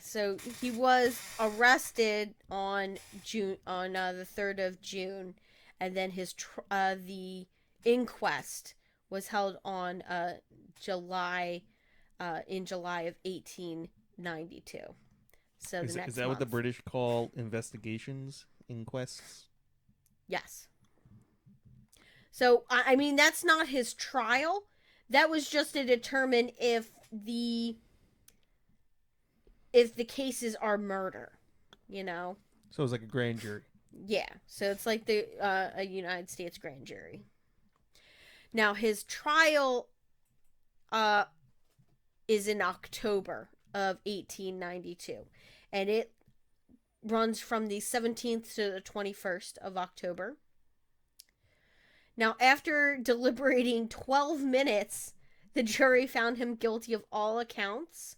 So he was arrested on the 3rd of June, and then the inquest was held on July of 1892. So is that month. What the British call investigations, inquests? Yes. So I mean, that's not his trial. That was just to determine if the cases are murder, So it's like a grand jury. Yeah, so it's like a United States grand jury. Now, his trial is in October of 1892, and it runs from the 17th to the 21st of October. Now, after deliberating 12 minutes, the jury found him guilty of all accounts.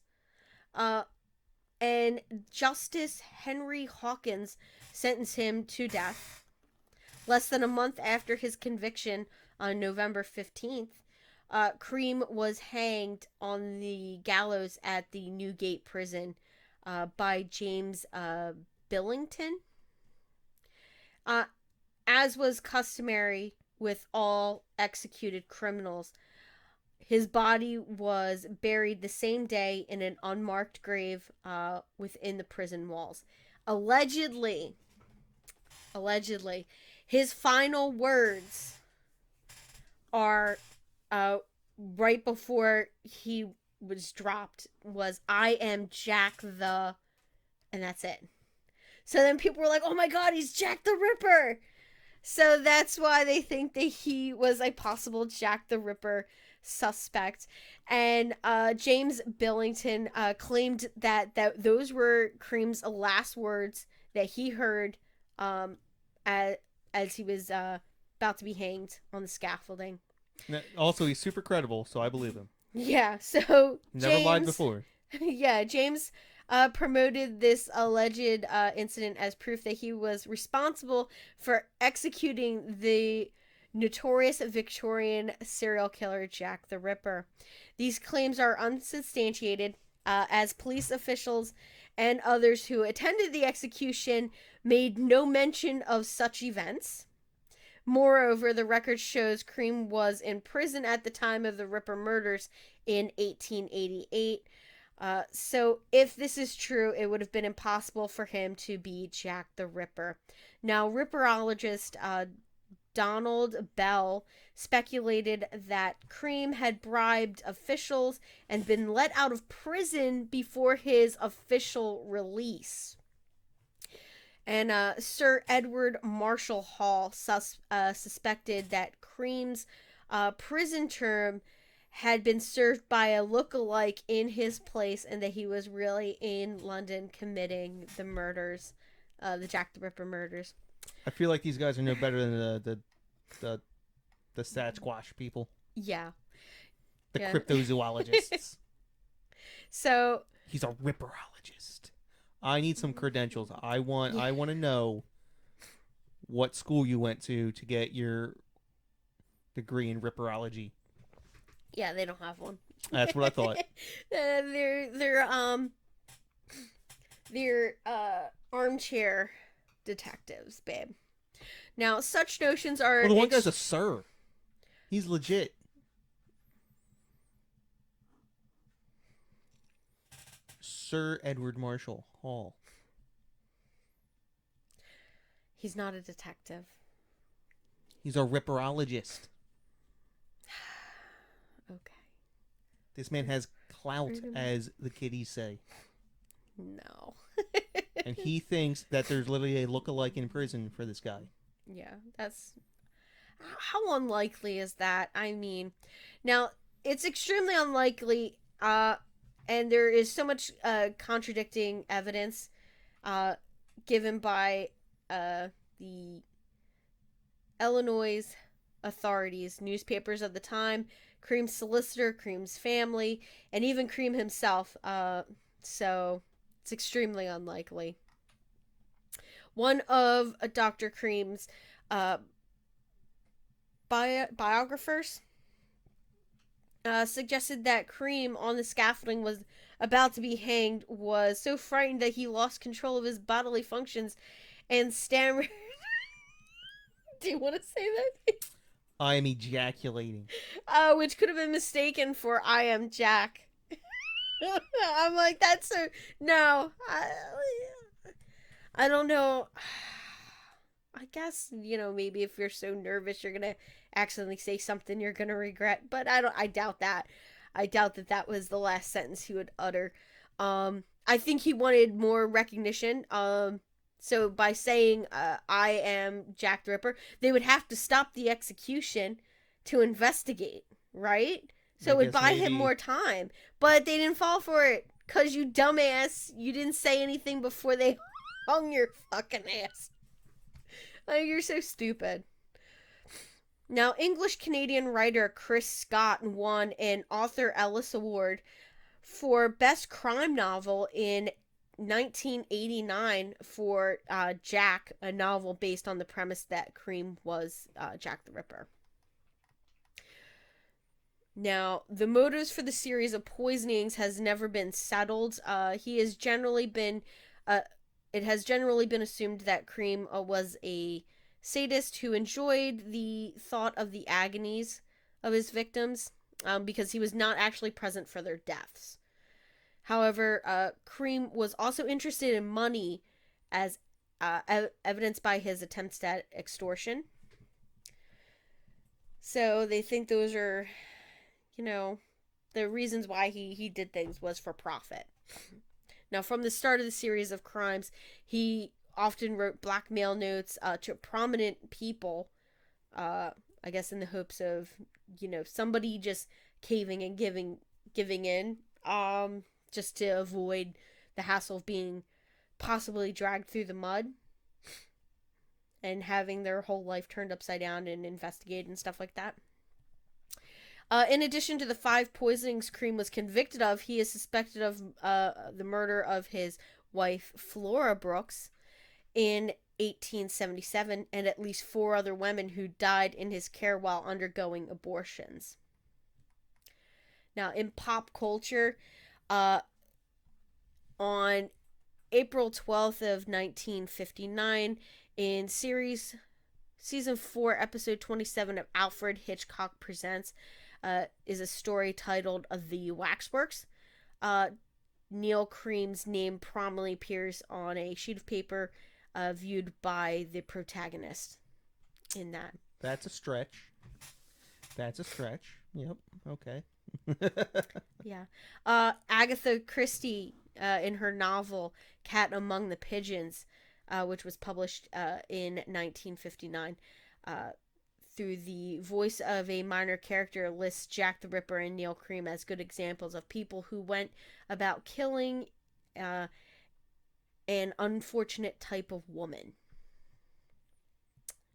And Justice Henry Hawkins sentenced him to death. Less than a month after his conviction, on November 15th, Cream was hanged on the gallows at the Newgate prison by James Billington. As was customary with all executed criminals, his body was buried the same day in an unmarked grave within the prison walls. Allegedly, his final words are right before he was dropped was "I am Jack the," and that's it. So then people were like, "Oh my God, he's Jack the Ripper!" So that's why they think that he was a possible Jack the Ripper suspect. And James Billington claimed that those were Cream's last words that he heard as he was about to be hanged on the scaffolding. Also, he's super credible, so I believe him. Yeah, so Never lied before. Yeah, James promoted this alleged incident as proof that he was responsible for executing the notorious Victorian serial killer Jack the Ripper. These claims are unsubstantiated, as police officials and others who attended the execution made no mention of such events. Moreover, the record shows Cream was in prison at the time of the Ripper murders in 1888. So if this is true, it would have been impossible for him to be Jack the Ripper. Now, Ripperologist Donald Bell speculated that Cream had bribed officials and been let out of prison before his official release. And Sir Edward Marshall Hall suspected that Cream's prison term had been served by a look-alike in his place, and that he was really in London committing the murders, the Jack the Ripper murders. I feel like these guys are no better than the Sasquatch people. Yeah. The cryptozoologists. So he's a Ripperologist. I need some credentials. I want to know what school you went to get your degree in Ripperology. Yeah, they don't have one. That's what I thought. They're armchair detectives, babe. Now, such notions are... Well, the one guy's a sir. He's legit. Sir Edward Marshall Hall. He's not a detective. He's a Ripperologist. Okay. This man has clout, as the kiddies say. No. And he thinks that there's literally a look-alike in prison for this guy. Yeah, that's... How unlikely is that? I mean, now, it's extremely unlikely, and there is so much contradicting evidence given by the Illinois authorities, newspapers of the time, Cream's solicitor, Cream's family, and even Cream himself. So it's extremely unlikely. One of Dr. Cream's biographers suggested that Cream, on the scaffolding, was about to be hanged, was so frightened that he lost control of his bodily functions and stammered. Do you want to say that? I am ejaculating. Which could have been mistaken for "I am Jack." I'm like, that's so... No. I don't know. I guess, maybe if you're so nervous, you're going to accidentally say something you're going to regret. But I doubt that. I doubt that was the last sentence he would utter. I think he wanted more recognition. So by saying, "I am Jack the Ripper," they would have to stop the execution to investigate, right? So it would buy him more time. But they didn't fall for it. Because you dumbass, you didn't say anything before they hung your fucking ass. Like, you're so stupid. Now, English-Canadian writer Chris Scott won an Arthur Ellis Award for Best Crime Novel in 1989 for Jack, a novel based on the premise that Cream was Jack the Ripper. Now, the motives for the series of poisonings has never been settled. It has generally been assumed that Cream was a sadist who enjoyed the thought of the agonies of his victims, because he was not actually present for their deaths. However, Cream was also interested in money, as evidenced by his attempts at extortion. So they think those are, the reasons why he did things was for profit. Now, from the start of the series of crimes, he often wrote blackmail notes to prominent people, I guess in the hopes of, somebody just caving and giving in, just to avoid the hassle of being possibly dragged through the mud and having their whole life turned upside down and investigated and stuff like that. In addition to the 5 poisonings Cream was convicted of, he is suspected of the murder of his wife, Flora Brooks, in 1877, and at least 4 other women who died in his care while undergoing abortions. Now, in pop culture, on April 12th of 1959, in season 4, episode 27 of Alfred Hitchcock Presents, is a story titled The Waxworks. Neill Cream's name prominently appears on a sheet of paper viewed by the protagonist in that. That's a stretch. Yep. Okay. Yeah. Agatha Christie, in her novel Cat Among the Pigeons, which was published in 1959, through the voice of a minor character, lists Jack the Ripper and Neill Cream as good examples of people who went about killing an unfortunate type of woman.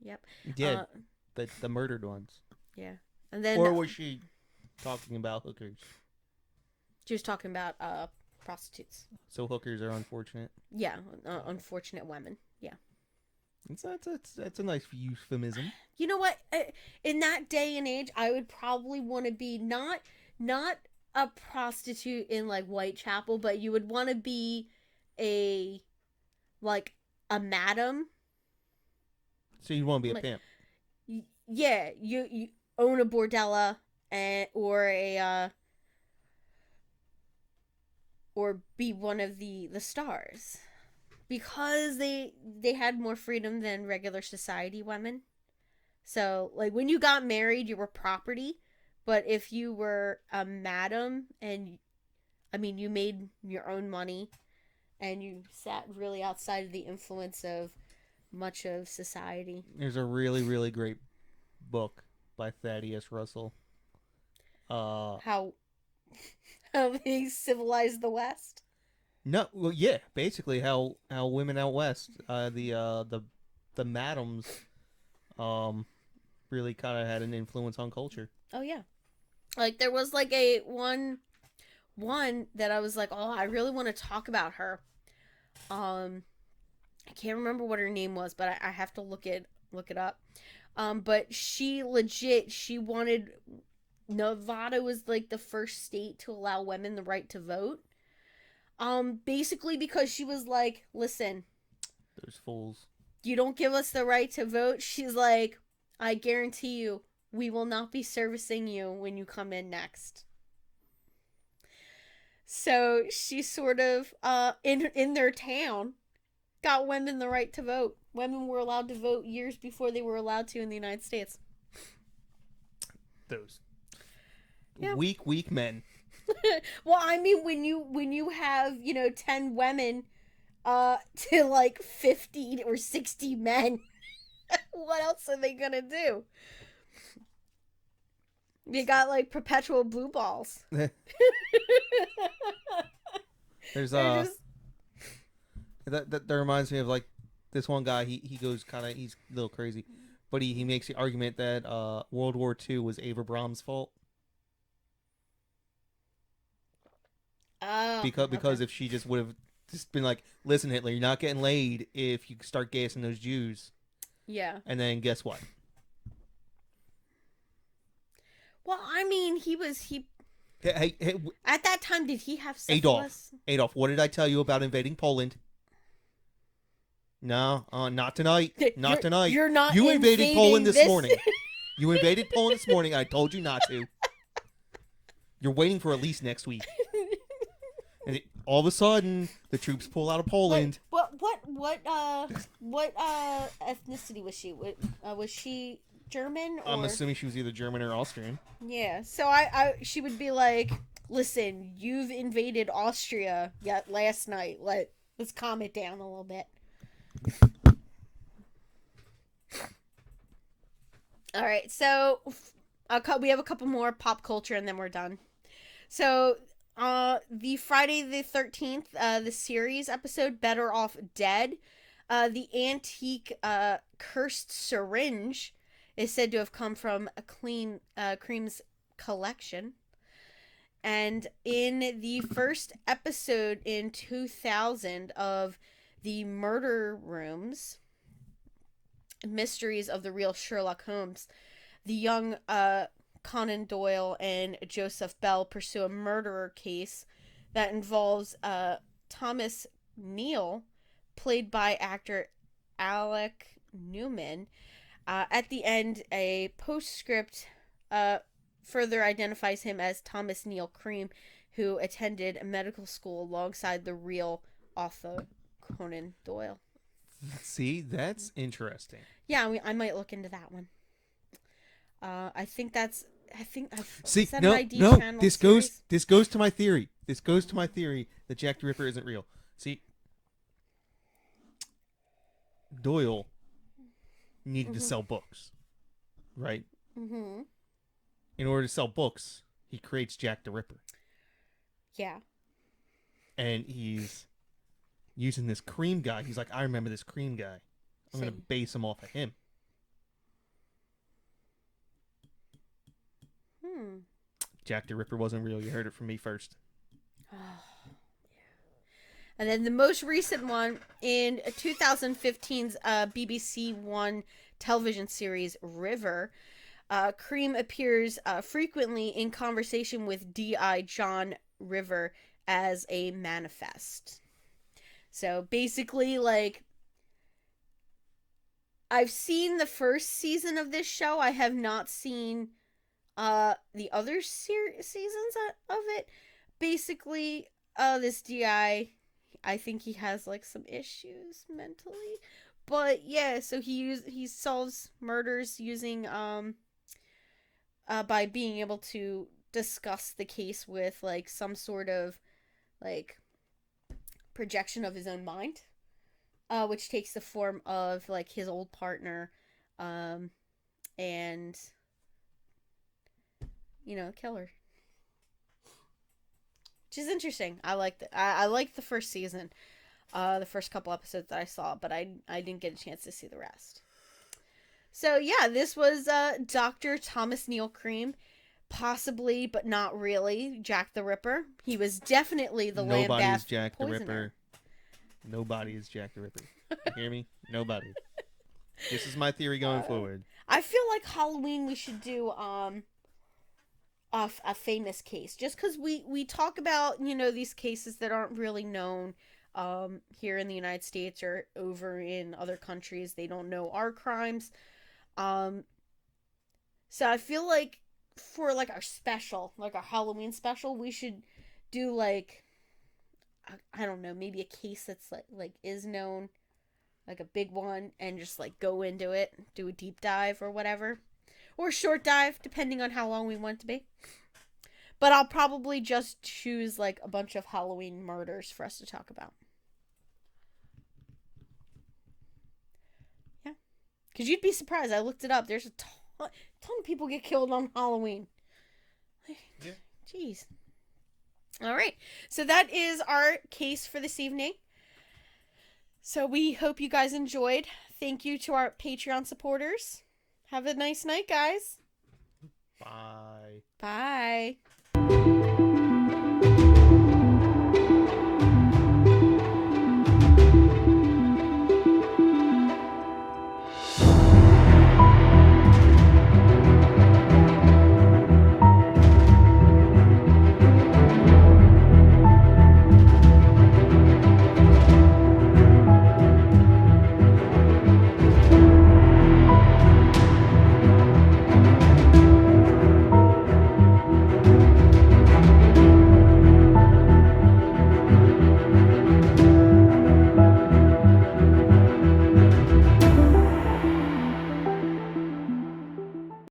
Yep. Yeah, the murdered ones. Yeah. And then, or was she talking about hookers? She was talking about prostitutes. So hookers are unfortunate? Yeah, unfortunate women. Yeah. That's a nice euphemism. You know what? In that day and age, I would probably want to be not a prostitute in like Whitechapel, but you would want to be a madam. So you want to be a pimp? Yeah, you own a bordella or be one of the stars. Because they had more freedom than regular society women. So, like, when you got married, you were property. But if you were a madam and, you made your own money and you sat really outside of the influence of much of society. There's a really, really great book by Thaddeus Russell. How they civilized the West? No, well, yeah, basically how women out west, the madams, really kind of had an influence on culture. Oh yeah, like there was like a one that I was like, oh, I really want to talk about her. I can't remember what her name was, but I have to look it up. But she wanted, Nevada was like the first state to allow women the right to vote. Basically because she was like, listen, those fools, you don't give us the right to vote. She's like, I guarantee you, we will not be servicing you when you come in next. So she sort of, in their town, got women the right to vote. Women were allowed to vote years before they were allowed to in the United States. Those weak men. Well, when you have 10 women to like 50 or 60 men, what else are they gonna do? You got like perpetual blue balls. There's that reminds me of like this one guy. He goes he's a little crazy, but he makes the argument that World War II was Ava Braun's fault. Because if she just would have just been like, listen, Hitler, you're not getting laid if you start gassing those Jews. Yeah. And then guess what? Well, he Hey, at that time, did he have syphilis? Adolf, what did I tell you about invading Poland? No, not tonight. Not tonight. You're not. You invaded Poland this morning. You invaded Poland this morning. I told you not to. You're waiting for at least next week. And all of a sudden, the troops pull out of Poland. What ethnicity was she? Was she German? I'm Or assuming she was either German or Austrian. yeah. So she would be like, "Listen, you've invaded Austria yet last night. Let's calm it down a little bit." All right. So we have a couple more pop culture and then we're done. So the Friday the 13th, the series episode Better Off Dead, the antique cursed syringe is said to have come from a Cream's collection. And in the first episode in 2000 of the Murder Rooms, Mysteries of the Real Sherlock Holmes, the young Conan Doyle and Joseph Bell pursue a murderer case that involves Thomas Neill, played by actor Alec Newman. At the end, a postscript further identifies him as Thomas Neill Cream, who attended medical school alongside the real author Conan Doyle. See, that's interesting. Yeah, I might look into that one. I think I've See, set no, an ID no, channel this series. goes to my theory. This goes to my theory that Jack the Ripper isn't real. See, Doyle needed to sell books, right? Mm-hmm. In order to sell books, he creates Jack the Ripper. Yeah. And he's using this Cream guy. He's like, I remember this Cream guy. I'm going to base him off of him. Jack the Ripper wasn't real. You heard it from me first. Oh, yeah. And then the most recent one in 2015's BBC One television series River, Cream appears frequently in conversation with D.I. John River as a manifest. So basically, like, I've seen the first season of this show. I have not seen the other seasons of it. Basically, this DI, I think he has like some issues mentally, but yeah, so he solves murders using by being able to discuss the case with like some sort of like projection of his own mind, which takes the form of like his old partner, and kill her. Which is interesting. I liked it. I liked the first season, the first couple episodes that I saw, but I didn't get a chance to see the rest. So yeah, this was Dr. Thomas Neill Cream, possibly but not really Jack the Ripper. He was definitely the Lambeth Poisoner. Nobody is Jack the Ripper. Nobody is Jack the Ripper. You hear me? Nobody. This is my theory going forward. I feel like Halloween we should do a famous case, just because we talk about these cases that aren't really known here in the United States or over in other countries. They don't know our crimes, so I feel like for like our special, like our Halloween special, we should do like I don't know, maybe a case that's like is known, like a big one, and just like go into it, do a deep dive or whatever. Or a short dive, depending on how long we want it to be. But I'll probably just choose like a bunch of Halloween murders for us to talk about. Yeah. Because you'd be surprised. I looked it up. There's a ton of people get killed on Halloween. Yeah. Jeez. All right. So that is our case for this evening. So we hope you guys enjoyed. Thank you to our Patreon supporters. Have a nice night, guys. Bye. Bye.